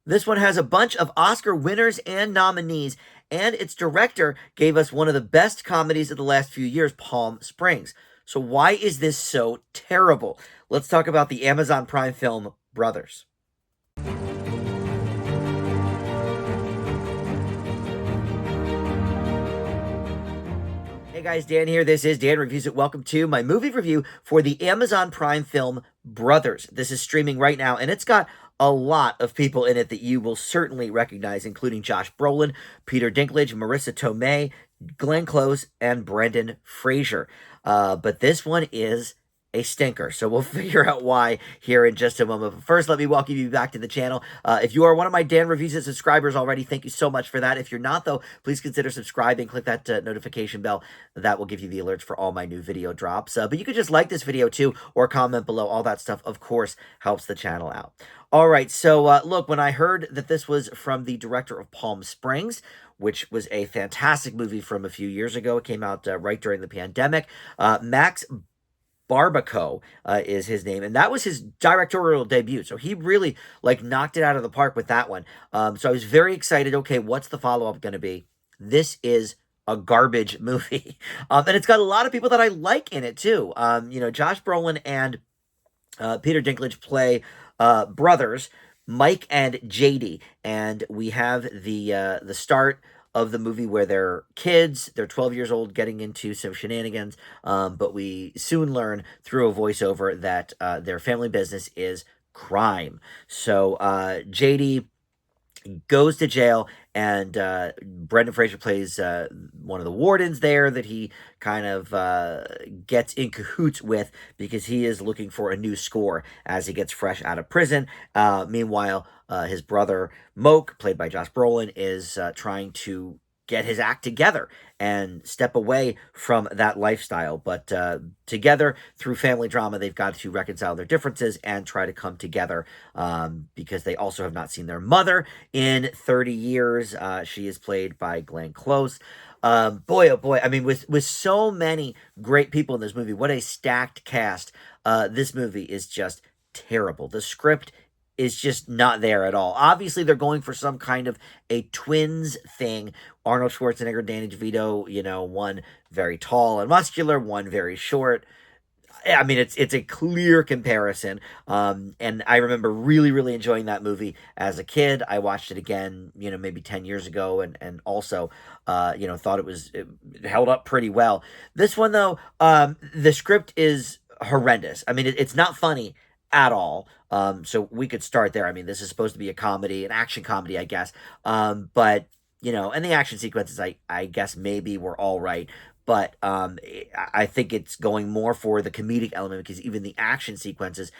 This one has a bunch of Oscar winners and nominees, and its director gave us one of the best comedies of the last few years, Palm Springs. So, why is this so terrible? Let's talk about the Amazon Prime film Brothers. Hey guys, Dan here. This is Dan Reviews It. Welcome to my movie review for the Amazon Prime film Brothers. This is streaming right now, and it's got a lot of people in it that you will certainly recognize, including Josh Brolin, Peter Dinklage, Marissa Tomei, Glenn Close, and Brendan Fraser. But this one is a stinker. So we'll figure out why here in just a moment. But first, let me welcome you back to the channel. If you are one of my Dan Reviews It subscribers already, thank you so much for that. If you're not, though, please consider subscribing. Click that notification bell. That will give you the alerts for all my new video drops. But you could just like this video too, or comment below. All that stuff, of course, helps the channel out. All right, so look, when I heard that this was from the director of Palm Springs, which was a fantastic movie from a few years ago, it came out right during the pandemic. Max Barbaco is his name, and that was his directorial debut. So he really knocked it out of the park with that one. So I was very excited. Okay, what's the follow up going to be? This is a garbage movie, and it's got a lot of people that I like in it too. Josh Brolin and Peter Dinklage play brothers, Mike and JD, and we have the start of the movie where they're kids, they're 12 years old, getting into some shenanigans, but we soon learn through a voiceover that their family business is crime. So JD goes to jail, and Brendan Fraser plays one of the wardens there that he kind of gets in cahoots with because he is looking for a new score as he gets fresh out of prison. Meanwhile, his brother Moke, played by Josh Brolin, is trying to get his act together and step away from that lifestyle. But together, through family drama, they've got to reconcile their differences and try to come together because they also have not seen their mother in 30 years. She is played by Glenn Close. Boy, oh boy. I mean, with so many great people in this movie, what a stacked cast. This movie is just terrible. The script is just not there at all. Obviously, they're going for some kind of a twins thing. Arnold Schwarzenegger, Danny DeVito, one very tall and muscular, one very short. I mean, it's a clear comparison. And I remember really, really enjoying that movie as a kid. I watched it again, maybe 10 years ago, and also, thought it held up pretty well. This one, though, the script is horrendous. I mean, it's not funny at all. So we could start there. I mean, this is supposed to be a comedy, an action comedy, I guess. But and the action sequences, I guess maybe were all right. But I think it's going more for the comedic element because even the action sequences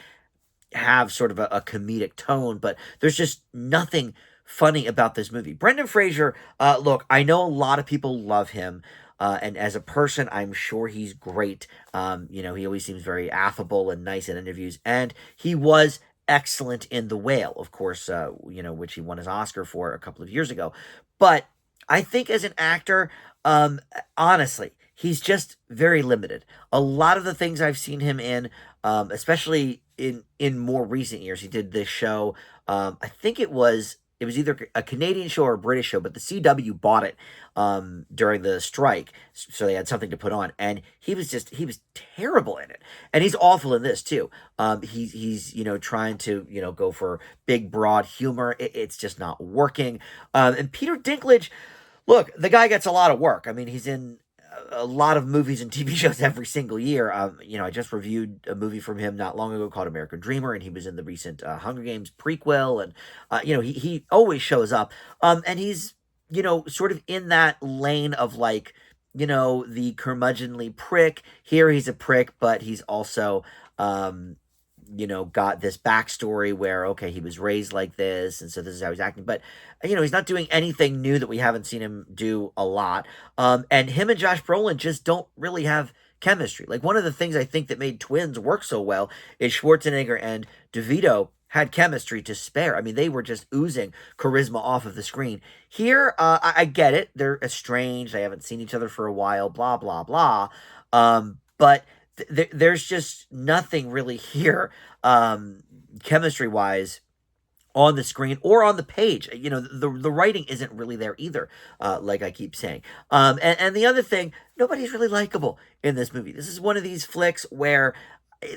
have sort of a comedic tone, but there's just nothing funny about this movie. Brendan Fraser, look, I know a lot of people love him. And as a person, I'm sure he's great. He always seems very affable and nice in interviews. And he was excellent in The Whale, of course, which he won his Oscar for a couple of years ago. But I think as an actor, honestly, he's just very limited. A lot of the things I've seen him in, especially in more recent years, he did this show. I think it was either a Canadian show or a British show, but the CW bought it during the strike, so they had something to put on, and he was terrible in it, and he's awful in this too. He's trying to go for big broad humor. It's just not working. And Peter Dinklage, look, the guy gets a lot of work. I mean, he's in a lot of movies and TV shows every single year. I just reviewed a movie from him not long ago called American Dreamer, and he was in the recent Hunger Games prequel, and he always shows up. And he's sort of in that lane of the curmudgeonly prick. Here he's a prick, but he's also got this backstory where, okay, he was raised like this, and so this is how he's acting. But, he's not doing anything new that we haven't seen him do a lot. And him and Josh Brolin just don't really have chemistry. Like, one of the things I think that made Twins work so well is Schwarzenegger and DeVito had chemistry to spare. I mean, they were just oozing charisma off of the screen. Here, I get it. They're estranged. They haven't seen each other for a while, blah, blah, blah. But there's just nothing really here, chemistry-wise, on the screen or on the page. You know, the writing isn't really there either, like I keep saying. And the other thing, nobody's really likable in this movie. This is one of these flicks where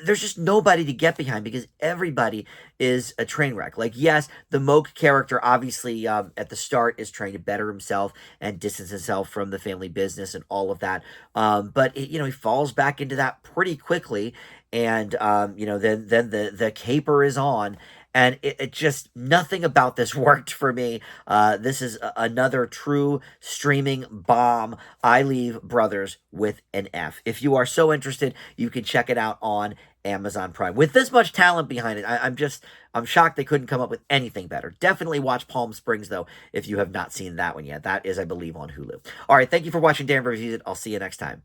there's just nobody to get behind because everybody is a train wreck. Like, yes, the Moke character obviously at the start is trying to better himself and distance himself from the family business and all of that. But you know, he falls back into that pretty quickly, and you know, then the caper is on. And it just, nothing about this worked for me. This is another true streaming bomb. I leave Brothers with an F. If you are so interested, you can check it out on Amazon Prime. With this much talent behind it, I'm shocked they couldn't come up with anything better. Definitely watch Palm Springs, though, if you have not seen that one yet. That is, I believe, on Hulu. All right, thank you for watching Dan Reviews It. I'll see you next time.